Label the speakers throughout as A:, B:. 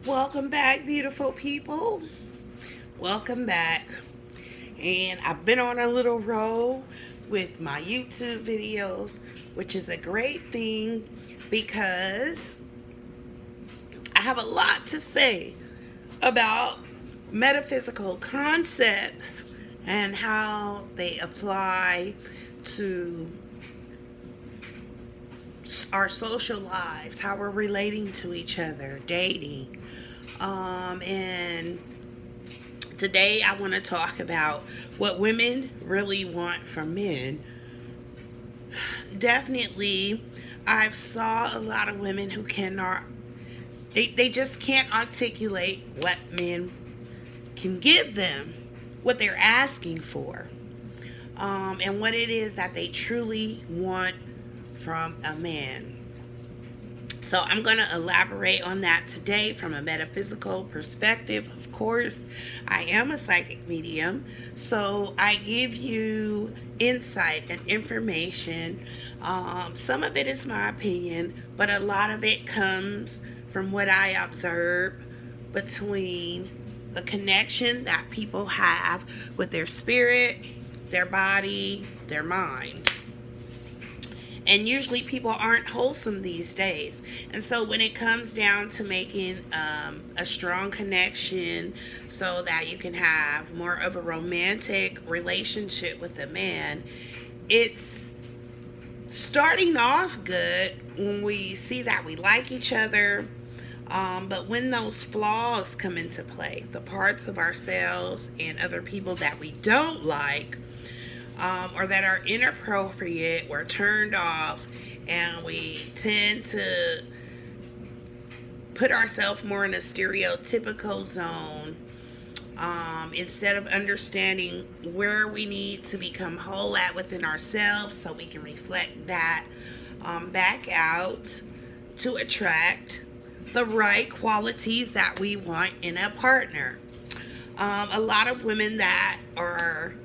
A: Welcome back, beautiful people. Welcome back. And I've been on a little roll with my YouTube videos, which is a great thing because I have a lot to say about metaphysical concepts and how they apply to our social lives, how we're relating to each other, dating. And today I want to talk about what women really want from men. Definitely, I've saw a lot of women who cannot, they just can't articulate what men can give them, what they're asking for, and what it is that they truly want from a man. So I'm going to elaborate on that today from a metaphysical perspective. Of course, I am a psychic medium, so I give you insight and information. Some of it is my opinion, but a lot of it comes from what I observe between the connection that people have with their spirit, their body, their mind. And usually people aren't wholesome these days. And so when it comes down to making a strong connection so that you can have more of a romantic relationship with a man, it's starting off good when we see that we like each other. But when those flaws come into play, the parts of ourselves and other people that we don't like, or that are inappropriate, we're turned off, and we tend to put ourselves more in a stereotypical zone, instead of understanding where we need to become whole at within ourselves so we can reflect that back out to attract the right qualities that we want in a partner. A lot of women that are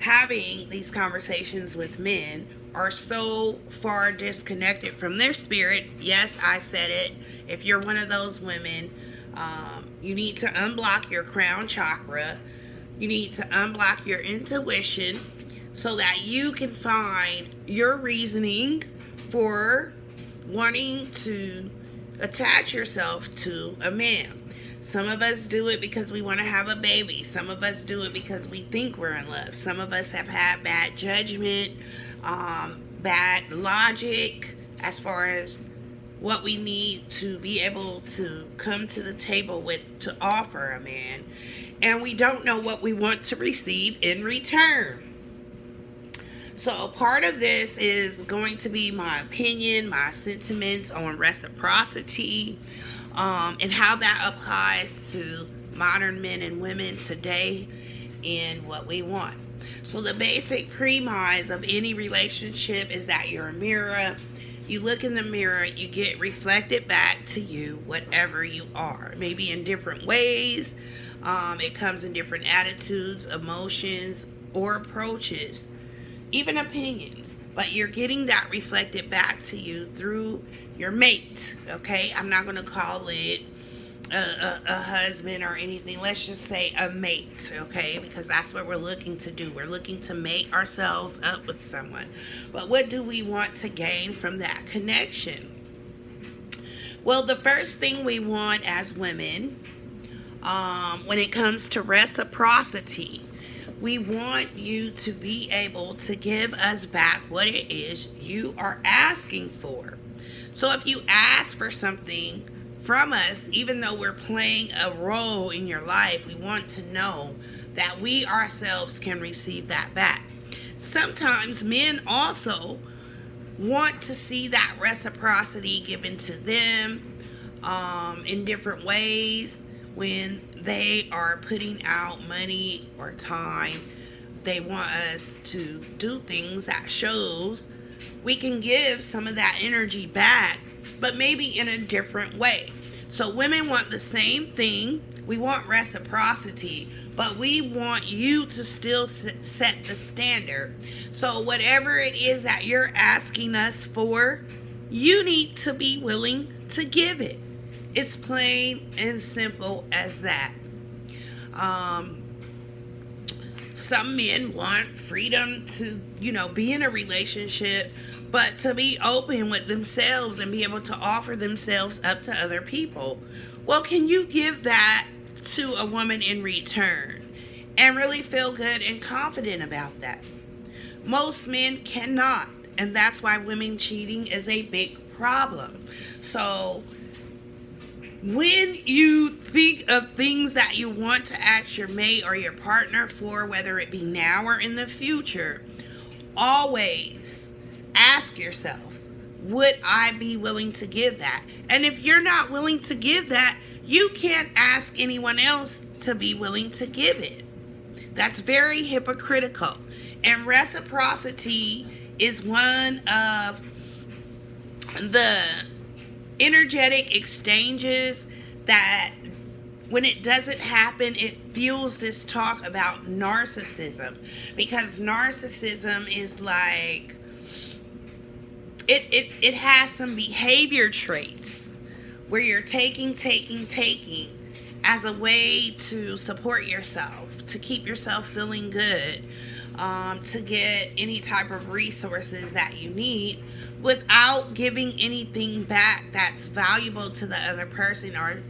A: having these conversations with men are so far disconnected from their spirit. Yes, I said it. If you're one of those women, you need to unblock your crown chakra. You need to unblock your intuition so that you can find your reasoning for wanting to attach yourself to a man. Some of us do it because we want to have a baby. Some of us do it because we think we're in love. Some of us have had bad judgment, bad logic as far as what we need to be able to come to the table with to offer a man. And we don't know what we want to receive in return. So part of this is going to be my opinion, my sentiments on reciprocity, and how that applies to modern men and women today and what we want. So the basic premise of any relationship is that you're a mirror. You look in the mirror, you get reflected back to you whatever you are, maybe in different ways. It comes in different attitudes, emotions, or approaches, even opinions. But you're getting that reflected back to you through your mate, okay? I'm not going to call it a husband or anything. Let's just say a mate, okay? Because that's what we're looking to do. We're looking to mate ourselves up with someone. But what do we want to gain from that connection? Well, the first thing we want as women, when it comes to reciprocity, we want you to be able to give us back what it is you are asking for. So if you ask for something from us, even though we're playing a role in your life, we want to know that we ourselves can receive that back. Sometimes men also want to see that reciprocity given to them in different ways. When they are putting out money or time, they want us to do things that shows we can give some of that energy back, but maybe in a different way. So women want the same thing. We want reciprocity, but we want you to still set the standard. So whatever it is that you're asking us for, you need to be willing to give it. It's plain and simple as that. Um, some men want freedom to, be in a relationship, but to be open with themselves and be able to offer themselves up to other people. Well, can you give that to a woman in return and really feel good and confident about that? Most men cannot, and that's why women cheating is a big problem. So when you think of things that you want to ask your mate or your partner for, whether it be now or in the future, always ask yourself, would I be willing to give that? And if you're not willing to give that, you can't ask anyone else to be willing to give it. That's very hypocritical. And reciprocity is one of the energetic exchanges that, when it doesn't happen, it fuels this talk about narcissism. Because narcissism is like, it has some behavior traits where you're taking as a way to support yourself, to keep yourself feeling good, to get any type of resources that you need without giving anything back that's valuable to the other person. Or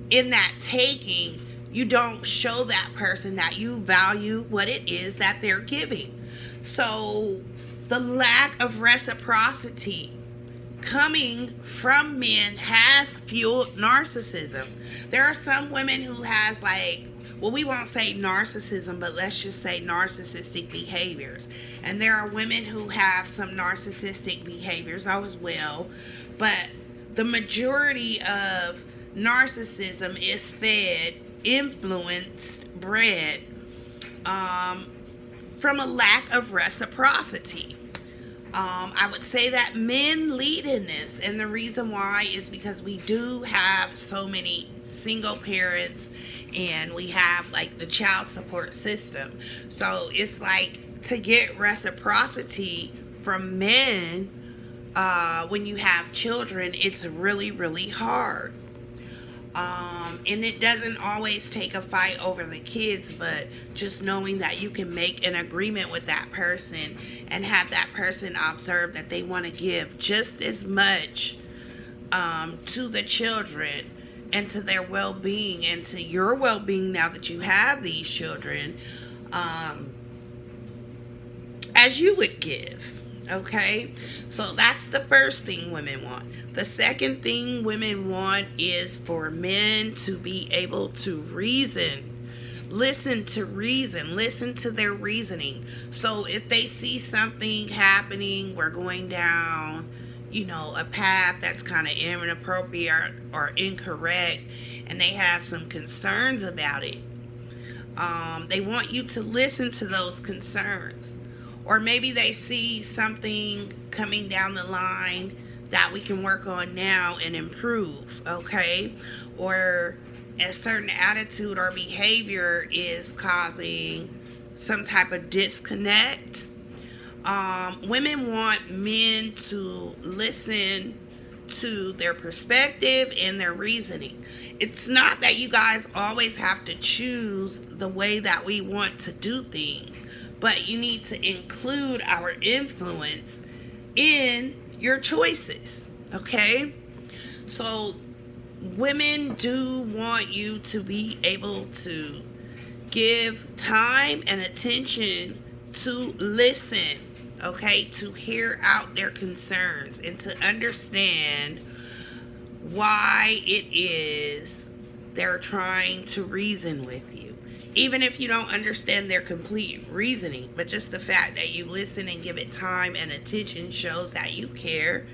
A: in that taking, you don't show that person that you value what it is that they're giving. So the lack of reciprocity coming from men has fueled narcissism. There are some women who has we won't say narcissism, but let's just say narcissistic behaviors. And there are women who have some narcissistic behaviors as well. But the majority of narcissism is fed, influenced, bred from a lack of reciprocity. I would say that men lead in this, and the reason why is because we do have so many single parents, and we have the child support system. So it's to get reciprocity from men when you have children, it's really, really hard. And it doesn't always take a fight over the kids, but just knowing that you can make an agreement with that person and have that person observe that they want to give just as much to the children and to their well-being and to your well-being now that you have these children, as you would give. Okay, so that's the first thing women want. The second thing women want is for men to be able to reason. Listen to their reasoning. So if they see something happening, we're going down, a path that's kind of inappropriate or incorrect, and they have some concerns about it, they want you to listen to those concerns. Or maybe they see something coming down the line that we can work on now and improve, okay? Or a certain attitude or behavior is causing some type of disconnect. Women want men to listen to their perspective and their reasoning. It's not that you guys always have to choose the way that we want to do things, but you need to include our influence in your choices, okay? So women do want you to be able to give time and attention to listen, okay? To hear out their concerns and to understand why it is they're trying to reason with you. Even if you don't understand their complete reasoning, but just the fact that you listen and give it time and attention shows that you care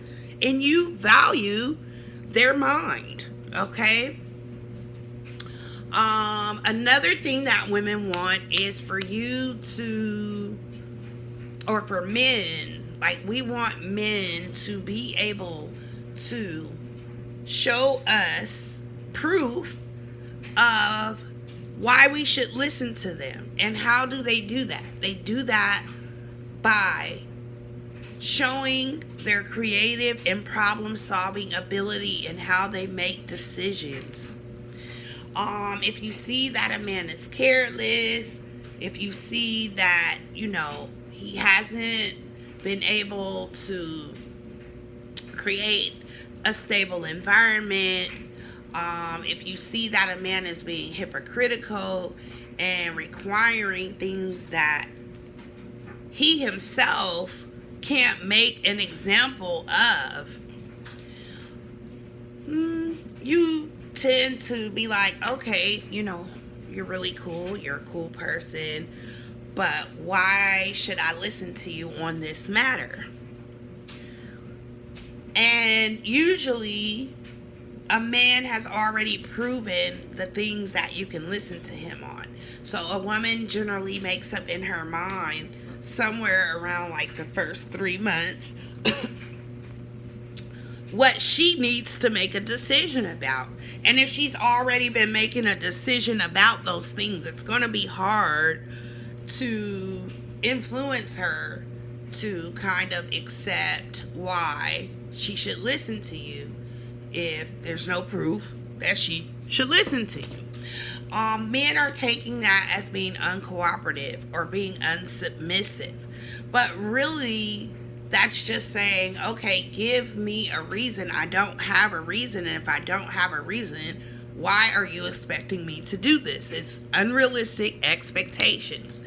A: and you value their mind, okay? Another thing that women want is for you to, or for men, we want men to be able to show us proof of why we should listen to them. And how do they do that? They do that by showing their creative and problem solving ability and how they make decisions. If you see that a man is careless, if you see that, he hasn't been able to create a stable environment, if you see that a man is being hypocritical and requiring things that he himself can't make an example of, you tend to be like, okay, you're really cool, you're a cool person, but why should I listen to you on this matter? And usually a man has already proven the things that you can listen to him on. So a woman generally makes up in her mind somewhere around like the first 3 months what she needs to make a decision about. And if she's already been making a decision about those things, it's going to be hard to influence her to kind of accept why she should listen to you if there's no proof that she should listen to you. Men are taking that as being uncooperative or being unsubmissive. But really, that's just saying, okay, give me a reason. I don't have a reason. And if I don't have a reason, why are you expecting me to do this? It's unrealistic expectations.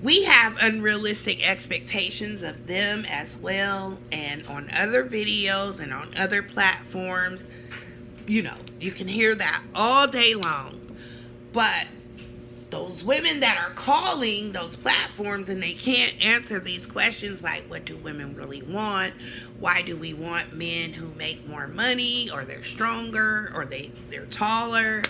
A: We have unrealistic expectations of them as well. And on other videos and on other platforms, you can hear that all day long. But those women that are calling those platforms and they can't answer these questions like, what do women really want? Why do we want men who make more money, or they're stronger, or they're taller?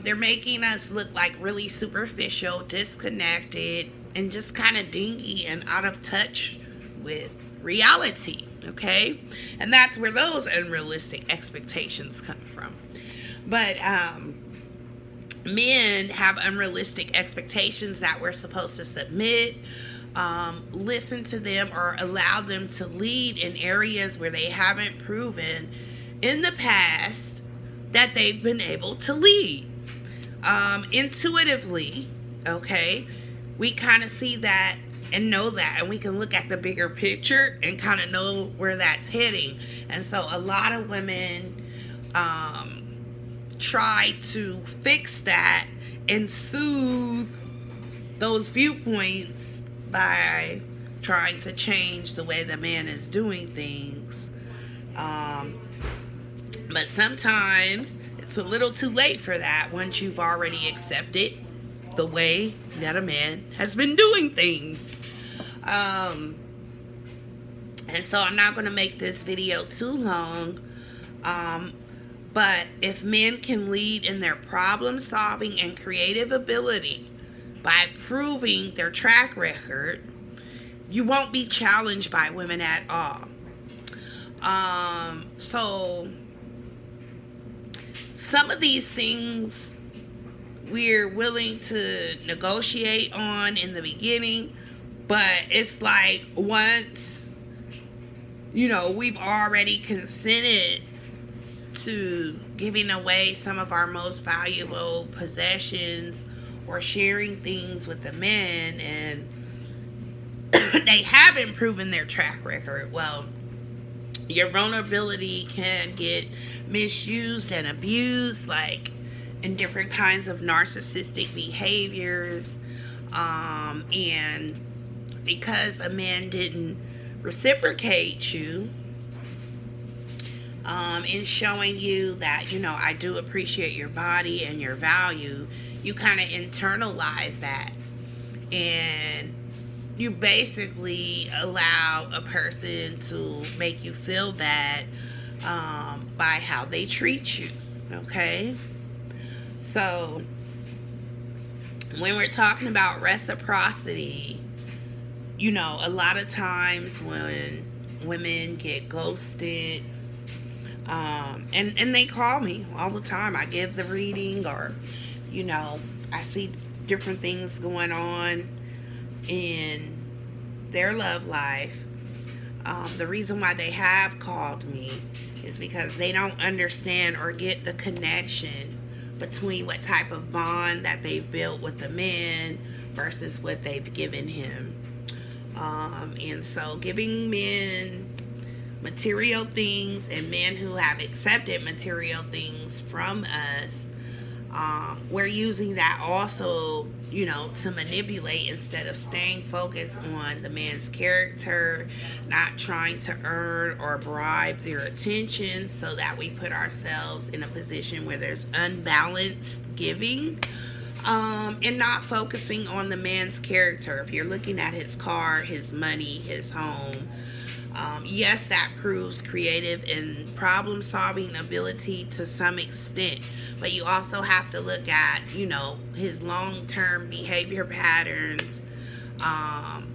A: They're making us look like really superficial, disconnected, and just kind of dingy and out of touch with reality, okay? And that's where those unrealistic expectations come from. But men have unrealistic expectations that we're supposed to submit, listen to them, or allow them to lead in areas where they haven't proven in the past that they've been able to lead. Intuitively, okay, we kind of see that and know that, and we can look at the bigger picture and kind of know where that's heading. And so a lot of women try to fix that and soothe those viewpoints by trying to change the way the man is doing things. But sometimes it's a little too late for that once you've already accepted the way that a man has been doing things. And so I'm not going to make this video too long. But if men can lead in their problem solving and creative ability by proving their track record, you won't be challenged by women at all. So some of these things we're willing to negotiate on in the beginning, but it's like once, we've already consented to giving away some of our most valuable possessions or sharing things with the men, and they haven't proven their track record, well, your vulnerability can get misused and abused, like in different kinds of narcissistic behaviors. And because a man didn't reciprocate you in showing you that, I do appreciate your body and your value, you kind of internalize that. And you basically allow a person to make you feel bad by how they treat you, okay? So when we're talking about reciprocity, a lot of times when women get ghosted, and they call me all the time, I give the reading, or I see different things going on, and their love life. The reason why they have called me is because they don't understand or get the connection between what type of bond that they've built with the man versus what they've given him. And so giving men material things and men who have accepted material things from us, we're using that also, to manipulate instead of staying focused on the man's character, not trying to earn or bribe their attention, so that we put ourselves in a position where there's unbalanced giving, and not focusing on the man's character. If you're looking at his car, his money, his home, yes, that proves creative and problem-solving ability to some extent, but you also have to look at, his long-term behavior patterns,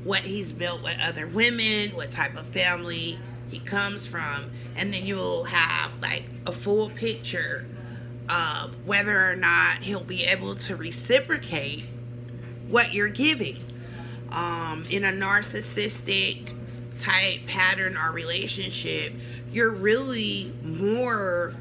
A: what he's built with other women, what type of family he comes from, and then you'll have like a full picture of whether or not he'll be able to reciprocate what you're giving. In a narcissistic type pattern or relationship, you're really more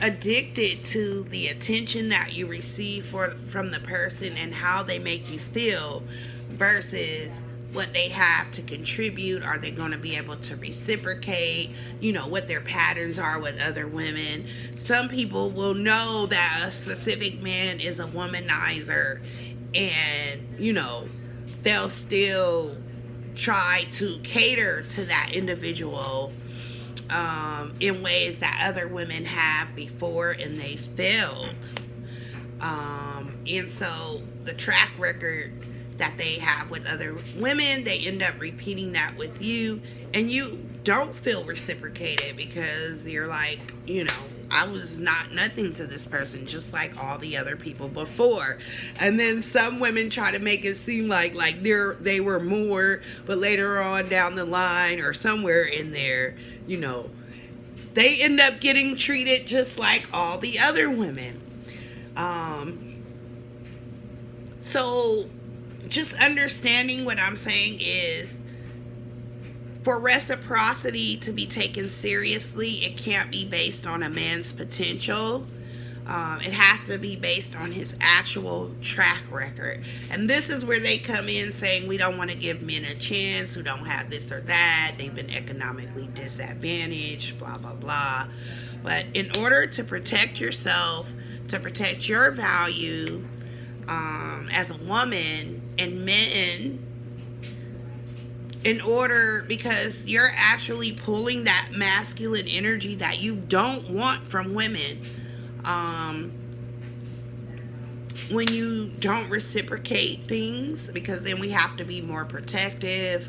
A: addicted to the attention that you receive from the person and how they make you feel versus what they have to contribute. Are they going to be able to reciprocate, what their patterns are with other women? Some people will know that a specific man is a womanizer, and they'll still try to cater to that individual in ways that other women have before and they failed. And so the track record that they have with other women, they end up repeating that with you, and you don't feel reciprocated because you're like, I was nothing to this person, just like all the other people before. And then some women try to make it seem like they were more, but later on down the line or somewhere in there, they end up getting treated just like all the other women. So just understanding what I'm saying is, for reciprocity to be taken seriously, it can't be based on a man's potential. It has to be based on his actual track record. And this is where they come in saying we don't want to give men a chance who don't have this or that. They've been economically disadvantaged, blah, blah, blah. But in order to protect yourself, to protect your value as a woman, and men, because you're actually pulling that masculine energy that you don't want from women when you don't reciprocate things, because then we have to be more protective,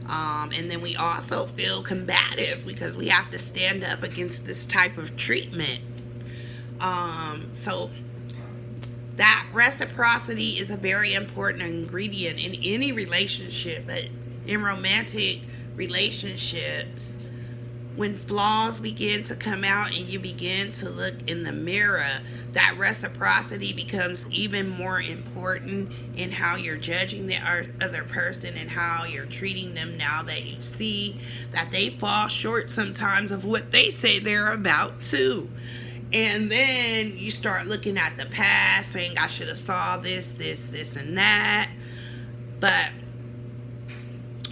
A: and then we also feel combative because we have to stand up against this type of treatment. So that reciprocity is a very important ingredient in any relationship, but in romantic relationships, when flaws begin to come out and you begin to look in the mirror, that reciprocity becomes even more important in how you're judging the other person and how you're treating them, now that you see that they fall short sometimes of what they say they're about to. And then you start looking at the past, saying, I should have saw this, and that. But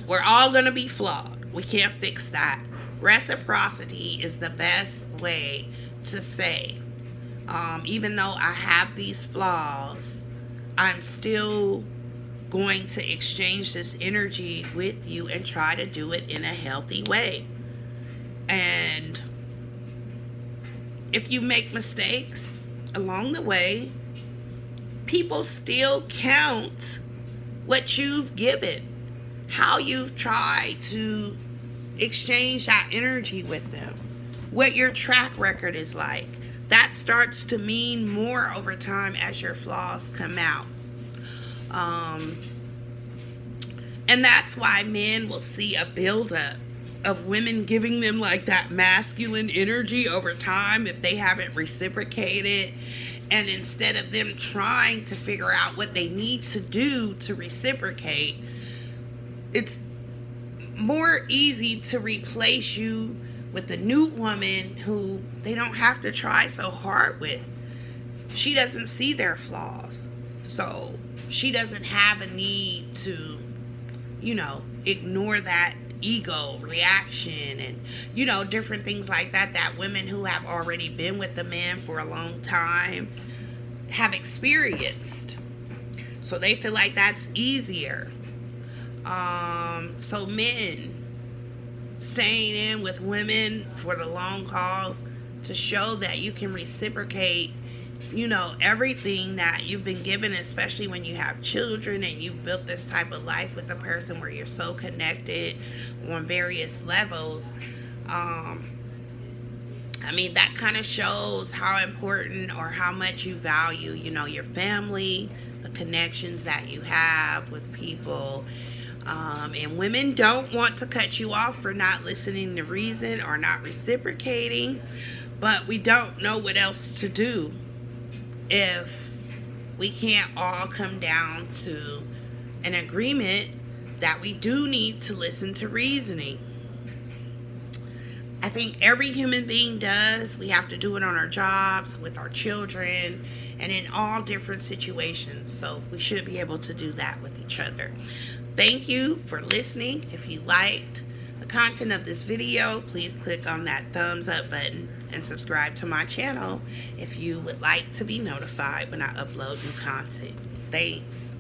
A: we're all going to be flawed. We can't fix that. Reciprocity is the best way to say, even though I have these flaws, I'm still going to exchange this energy with you and try to do it in a healthy way. And if you make mistakes along the way, people still count what you've given, how you've tried to exchange that energy with them, what your track record is like. That starts to mean more over time as your flaws come out. And that's why men will see a buildup of women giving them like that masculine energy over time if they haven't reciprocated. And instead of them trying to figure out what they need to do to reciprocate, it's more easy to replace you with a new woman who they don't have to try so hard with. She doesn't see their flaws, so she doesn't have a need to, ignore that ego reaction and, different things like that, that women who have already been with the man for a long time have experienced. So they feel like that's easier. So men staying in with women for the long haul to show that you can reciprocate, everything that you've been given, especially when you have children and you've built this type of life with a person where you're so connected on various levels. That kind of shows how important or how much you value, your family, the connections that you have with people. And women don't want to cut you off for not listening to reason or not reciprocating, but we don't know what else to do if we can't all come down to an agreement that we do need to listen to reasoning. I think every human being does. We have to do it on our jobs, with our children, and in all different situations. So we should be able to do that with each other. Thank you for listening. If you liked the content of this video, please click on that thumbs up button and subscribe to my channel if you would like to be notified when I upload new content. Thanks.